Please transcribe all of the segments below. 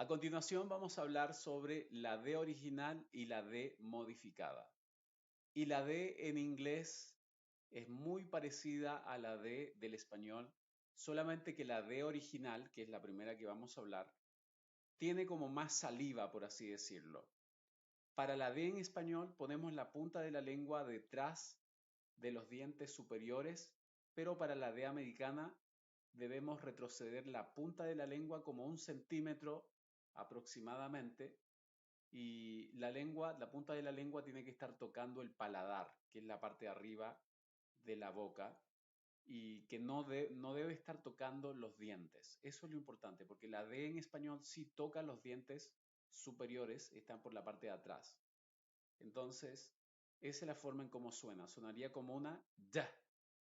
A continuación vamos a hablar sobre la D original y la D modificada. Y la D en inglés es muy parecida a la D del español, solamente que la D original, que es la primera que vamos a hablar, tiene como más saliva, por así decirlo. Para la D en español ponemos la punta de la lengua detrás de los dientes superiores, pero para la D americana debemos retroceder la punta de la lengua como 1 centímetro aproximadamente y la lengua, la punta de la lengua tiene que estar tocando el paladar, que es la parte de arriba de la boca y que no debe estar tocando los dientes. Eso es lo importante, porque la D en español sí toca los dientes superiores, están por la parte de atrás. Entonces, esa es la forma en cómo suena. Sonaría como una D,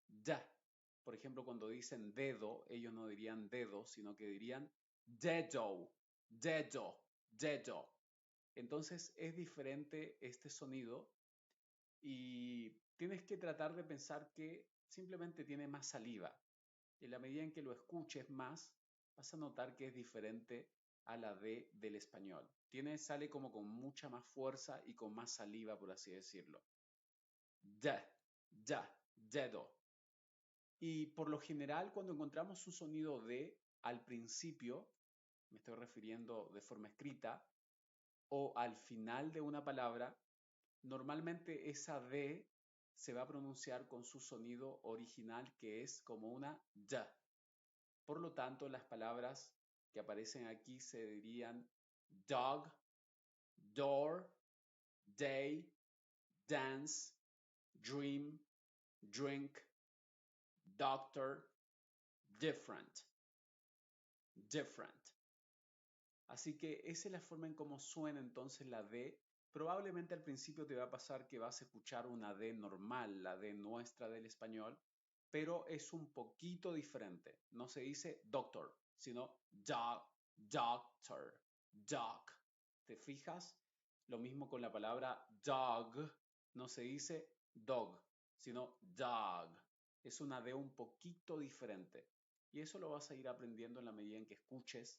D. Por ejemplo, cuando dicen dedo, ellos no dirían dedo, sino que dirían dedo, dedo, dedo. Entonces es diferente este sonido y tienes que tratar de pensar que simplemente tiene más saliva. En la medida en que lo escuches más, vas a notar que es diferente a la D del español. Sale como con mucha más fuerza y con más saliva, por así decirlo. D, D, dedo. Y por lo general, cuando encontramos un sonido D al principio, me estoy refiriendo de forma escrita, o al final de una palabra, normalmente esa D se va a pronunciar con su sonido original, que es como una D. Por lo tanto, las palabras que aparecen aquí se dirían dog, door, day, dance, dream, drink, doctor, different, different. Así que esa es la forma en cómo suena entonces la D. Probablemente al principio te va a pasar que vas a escuchar una D normal, la D nuestra del español, pero es un poquito diferente. No se dice doctor, sino dog, doctor, dog. ¿Te fijas? Lo mismo con la palabra dog. No se dice dog, sino dog. Es una D un poquito diferente. Y eso lo vas a ir aprendiendo en la medida en que escuches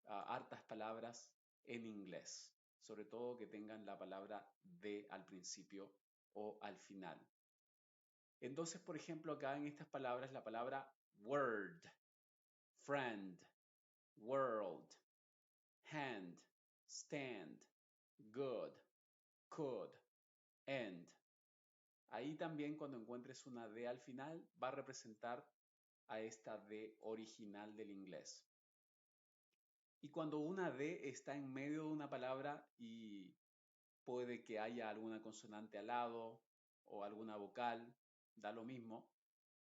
hartas palabras en inglés, sobre todo que tengan la palabra de al principio o al final. Entonces, por ejemplo, acá en estas palabras, la palabra word, friend, world, hand, stand, good, could, end. Ahí también cuando encuentres una D al final va a representar a esta D original del inglés. Y cuando una D está en medio de una palabra y puede que haya alguna consonante al lado o alguna vocal, da lo mismo,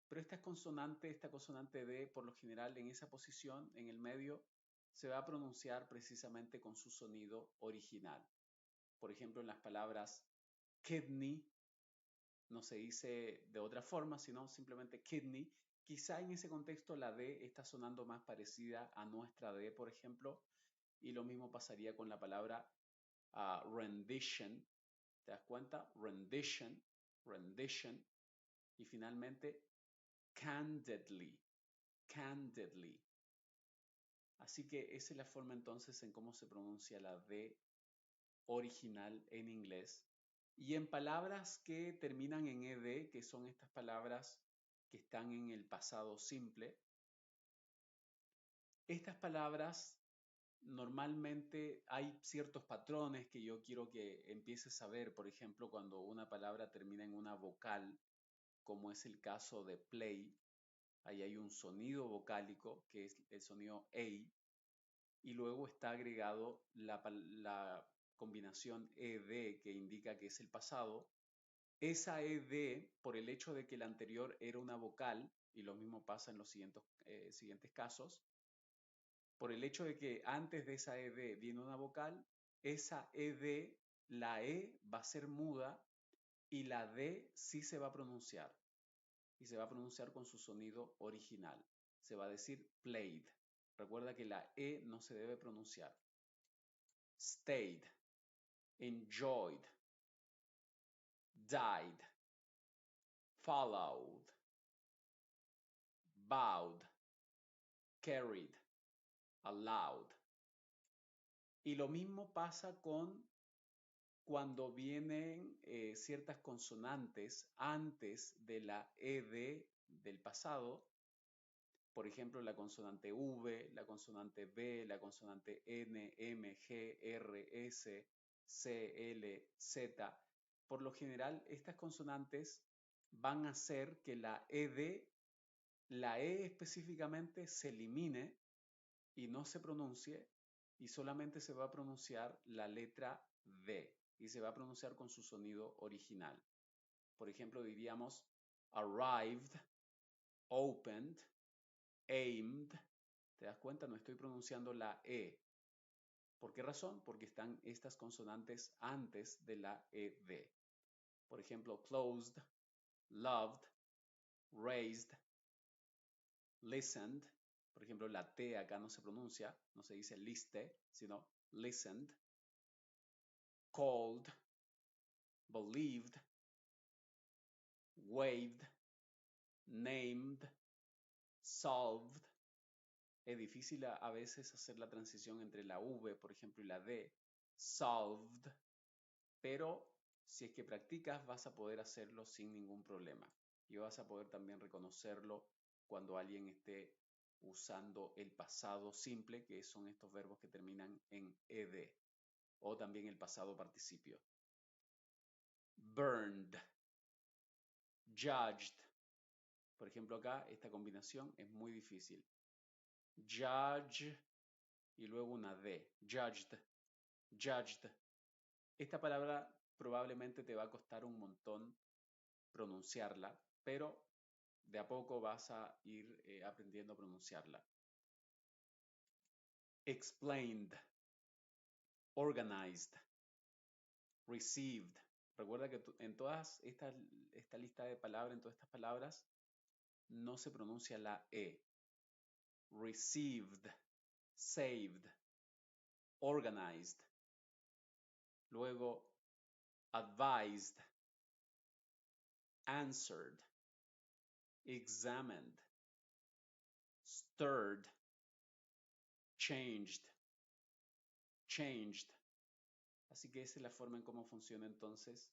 pero esta consonante D, por lo general en esa posición, en el medio, se va a pronunciar precisamente con su sonido original. Por ejemplo, en las palabras kidney, no se dice de otra forma, sino simplemente kidney. Quizá en ese contexto la D está sonando más parecida a nuestra D, por ejemplo, y lo mismo pasaría con la palabra rendition. ¿Te das cuenta? Rendition, rendition. Y finalmente, candidly, candidly. Así que esa es la forma entonces en cómo se pronuncia la D original en inglés. Y en palabras que terminan en ed, que son estas palabras que están en el pasado simple, estas palabras normalmente hay ciertos patrones que yo quiero que empieces a ver. Por ejemplo, cuando una palabra termina en una vocal, como es el caso de play, ahí hay un sonido vocálico que es el sonido A, y luego está agregado la combinación ed que indica que es el pasado. Esa ed, por el hecho de que la anterior era una vocal, y lo mismo pasa en los siguientes casos, por el hecho de que antes de esa ed viene una vocal, esa ed, la e va a ser muda y la d sí se va a pronunciar. Y se va a pronunciar con su sonido original. Se va a decir played. Recuerda que la E no se debe pronunciar. Stayed, enjoyed, died, followed, bowed, carried, allowed. Y lo mismo pasa con cuando vienen ciertas consonantes antes de la ed del pasado, por ejemplo, la consonante V, la consonante B, la consonante N, M, G, R, S, C, L, Z. Por lo general, estas consonantes van a hacer que la E específicamente se elimine y no se pronuncie y solamente se va a pronunciar la letra D y se va a pronunciar con su sonido original. Por ejemplo, diríamos arrived, opened, aimed. ¿Te das cuenta? No estoy pronunciando la E. ¿Por qué razón? Porque están estas consonantes antes de la ED. Por ejemplo, closed, loved, raised, listened. Por ejemplo, la T acá no se pronuncia, no se dice liste, sino listened. Called, believed, waved, named, solved. Es difícil a veces hacer la transición entre la V, por ejemplo, y la D. Solved. Pero si es que practicas vas a poder hacerlo sin ningún problema. Y vas a poder también reconocerlo cuando alguien esté usando el pasado simple, que son estos verbos que terminan en ed, o también el pasado participio. Burned, judged. Por ejemplo, acá esta combinación es muy difícil. Judge y luego una D. Judged, judged. Esta palabra probablemente te va a costar un montón pronunciarla, pero de a poco vas a ir aprendiendo a pronunciarla. Explained, organized, received. Recuerda que en todas esta lista de palabras, en todas estas palabras, no se pronuncia la E. Received, saved, organized. Luego, advised, answered, examined, stirred, changed, changed. Así que esa es la forma en cómo funciona entonces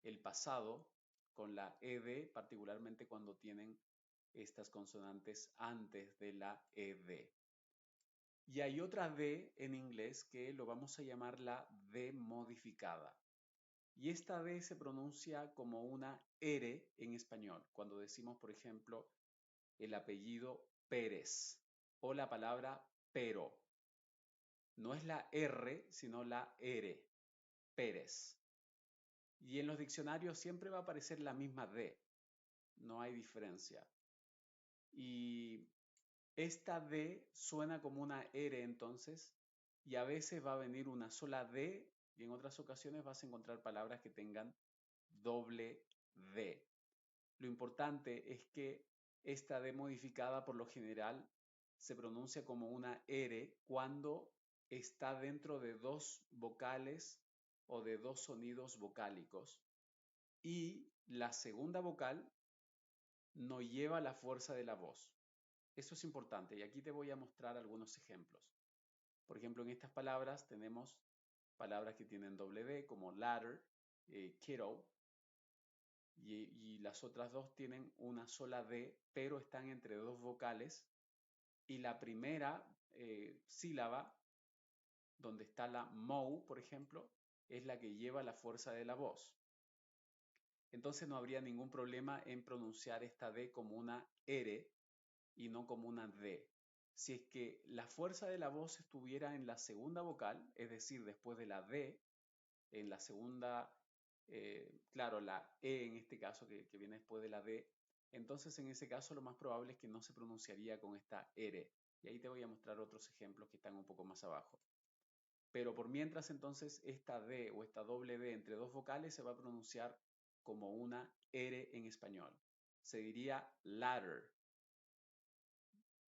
el pasado con la ed, particularmente cuando tienen estas consonantes antes de la ed. Y hay otra D en inglés que lo vamos a llamar la D modificada. Y esta D se pronuncia como una R en español, cuando decimos, por ejemplo, el apellido Pérez o la palabra pero. No es la R, sino la R, Pérez. Y en los diccionarios siempre va a aparecer la misma D, no hay diferencia. Y esta D suena como una R entonces, y a veces va a venir una sola D, y en otras ocasiones vas a encontrar palabras que tengan doble D. Lo importante es que esta D modificada por lo general se pronuncia como una R cuando está dentro de dos vocales o de dos sonidos vocálicos y la segunda vocal no lleva la fuerza de la voz. Eso es importante y aquí te voy a mostrar algunos ejemplos. Por ejemplo, en estas palabras tenemos palabras que tienen doble D como ladder, kiddo, y las otras dos tienen una sola D, pero están entre dos vocales y la primera sílaba, donde está la mou, por ejemplo, es la que lleva la fuerza de la voz. Entonces no habría ningún problema en pronunciar esta D como una R y no como una D. Si es que la fuerza de la voz estuviera en la segunda vocal, es decir, después de la D, en la segunda, claro, la E en este caso que viene después de la D, entonces en ese caso lo más probable es que no se pronunciaría con esta R. Y ahí te voy a mostrar otros ejemplos que están un poco más abajo. Pero por mientras entonces esta D o esta doble D entre dos vocales se va a pronunciar como una R en español. Se diría ladder,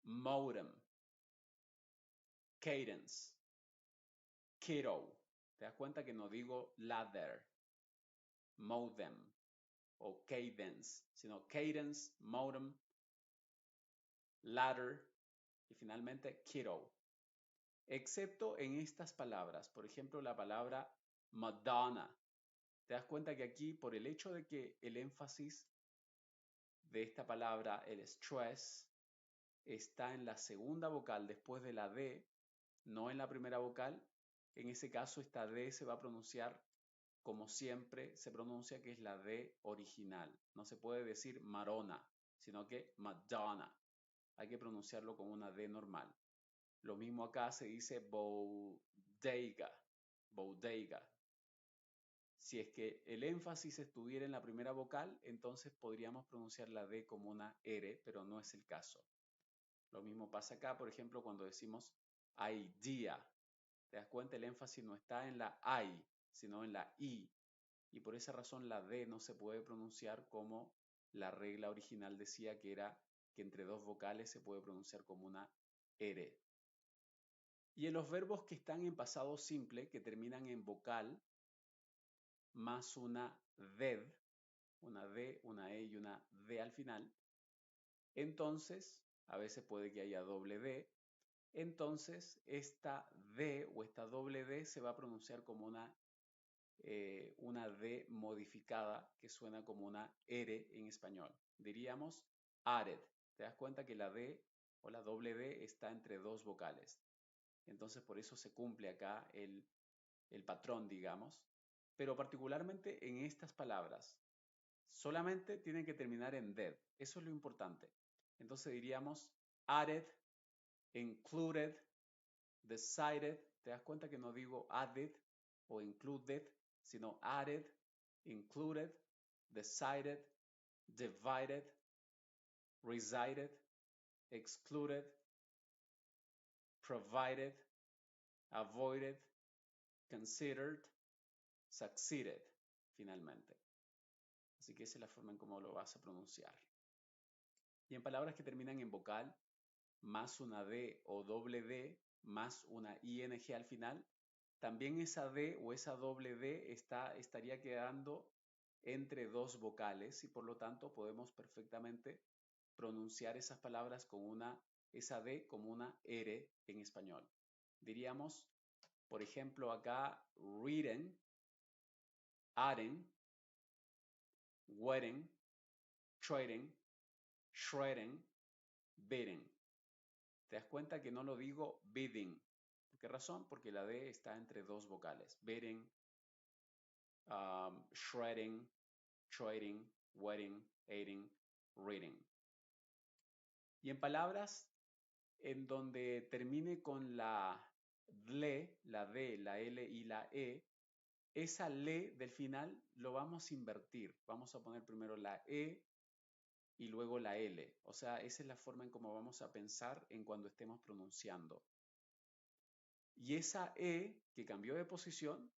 modem, cadence, kiddo. ¿Te das cuenta que no digo ladder, modem o cadence, sino cadence, modem, ladder y finalmente kiddo? excepto en estas palabras. Por ejemplo, la palabra Madonna. Te das cuenta que aquí, por el hecho de que el énfasis de esta palabra, el stress, está en la segunda vocal después de la D, no en la primera vocal, en ese caso esta D se va a pronunciar como siempre se pronuncia, que es la D original. No se puede decir Marona, sino que Madonna. Hay que pronunciarlo con una D normal. Lo mismo acá se dice bodega, bodega. Si es que el énfasis estuviera en la primera vocal, entonces podríamos pronunciar la D como una R, pero no es el caso. Lo mismo pasa acá, por ejemplo, cuando decimos idea. ¿Te das cuenta? El énfasis no está en la I, sino en la I. Y por esa razón la D no se puede pronunciar como la regla original decía, que era que entre dos vocales se puede pronunciar como una R. Y en los verbos que están en pasado simple, que terminan en vocal, más una D, una D, una E y una D al final, entonces, a veces puede que haya doble D, entonces esta D o esta doble D se va a pronunciar como una D modificada que suena como una R en español. Diríamos added. ¿Te das cuenta que la D o la doble D está entre dos vocales? Entonces por eso se cumple acá el patrón, digamos. Pero particularmente en estas palabras, solamente tienen que terminar en ded. Eso es lo importante. Entonces diríamos added, included, decided. ¿Te das cuenta que no digo added o included, sino added, included, decided, divided, resided, excluded, provided, avoided, considered, succeeded, finalmente. Así que esa es la forma en cómo lo vas a pronunciar. Y en palabras que terminan en vocal, más una D o doble D, más una ING al final, también esa D o esa doble D estaría quedando entre dos vocales y por lo tanto podemos perfectamente pronunciar esas palabras con esa D como una R en español. Diríamos, por ejemplo, acá reading, adding, wedding, trading, shredding, bidding. ¿Te das cuenta que no lo digo bidding? ¿Por qué razón? Porque la D está entre dos vocales. Bidding, shredding, trading, wedding, aiding, reading. Y en palabras en donde termine con la DLE, la D, la L y la E, esa LE del final lo vamos a invertir. Vamos a poner primero la E y luego la L. O sea, esa es la forma en cómo vamos a pensar en cuando estemos pronunciando. Y esa E que cambió de posición,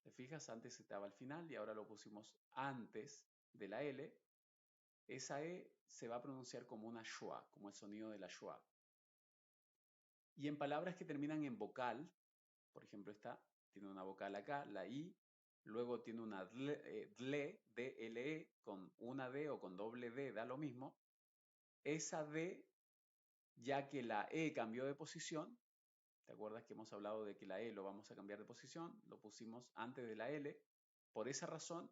¿te fijas? Antes estaba al final y ahora lo pusimos antes de la L. Esa E se va a pronunciar como una schwa, como el sonido de la schwa. Y en palabras que terminan en vocal, por ejemplo, esta tiene una vocal acá, la I, luego tiene una DLE, D-L-E, con una D o con doble D, da lo mismo. Esa D, ya que la E cambió de posición, ¿te acuerdas que hemos hablado de que la E lo vamos a cambiar de posición? Lo pusimos antes de la L. Por esa razón,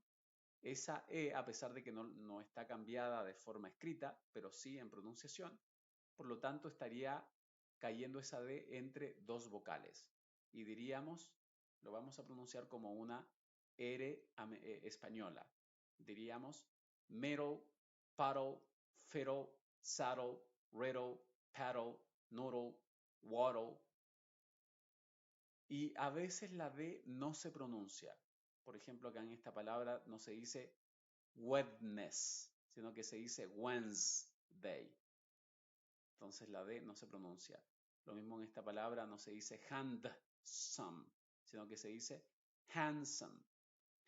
esa E, a pesar de que no está cambiada de forma escrita, pero sí en pronunciación, por lo tanto estaría cayendo esa D entre dos vocales. Y diríamos, lo vamos a pronunciar como una R española. Diríamos middle, paddle, fiddle, saddle, riddle, paddle, noodle, waddle. Y a veces la D no se pronuncia. Por ejemplo, acá en esta palabra no se dice Wednesday, sino que se dice Wednesday. Entonces la D no se pronuncia. Lo mismo en esta palabra no se dice handsome, sino que se dice handsome,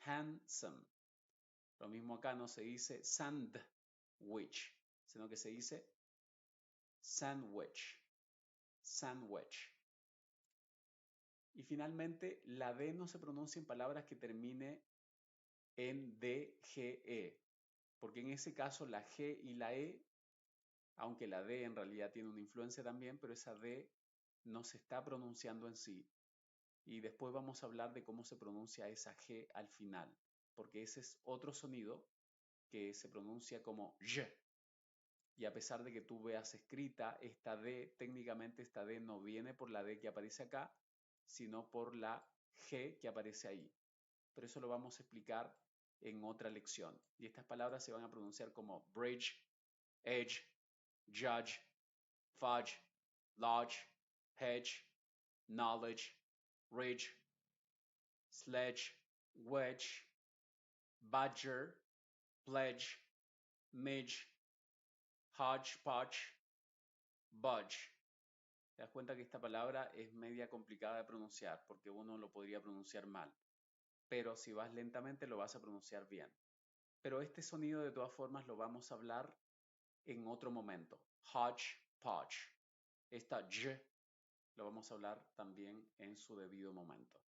handsome. Lo mismo acá no se dice sandwich, sino que se dice sandwich, sandwich. Y finalmente, la D no se pronuncia en palabras que termine en DGE, porque en ese caso la G y la E, aunque la D en realidad tiene una influencia también, pero esa D no se está pronunciando en sí. Y después vamos a hablar de cómo se pronuncia esa G al final, porque ese es otro sonido que se pronuncia como Y. Y a pesar de que tú veas escrita esta D, técnicamente esta D no viene por la D que aparece acá, sino por la G que aparece ahí. Pero eso lo vamos a explicar en otra lección. Y estas palabras se van a pronunciar como bridge, edge, judge, fudge, lodge, hedge, knowledge, ridge, sledge, wedge, badger, pledge, midge, hodgepodge, budge. Te das cuenta que esta palabra es media complicada de pronunciar porque uno lo podría pronunciar mal, pero si vas lentamente lo vas a pronunciar bien. Pero este sonido de todas formas lo vamos a hablar en otro momento. Hodgepodge. Esta Y lo vamos a hablar también en su debido momento.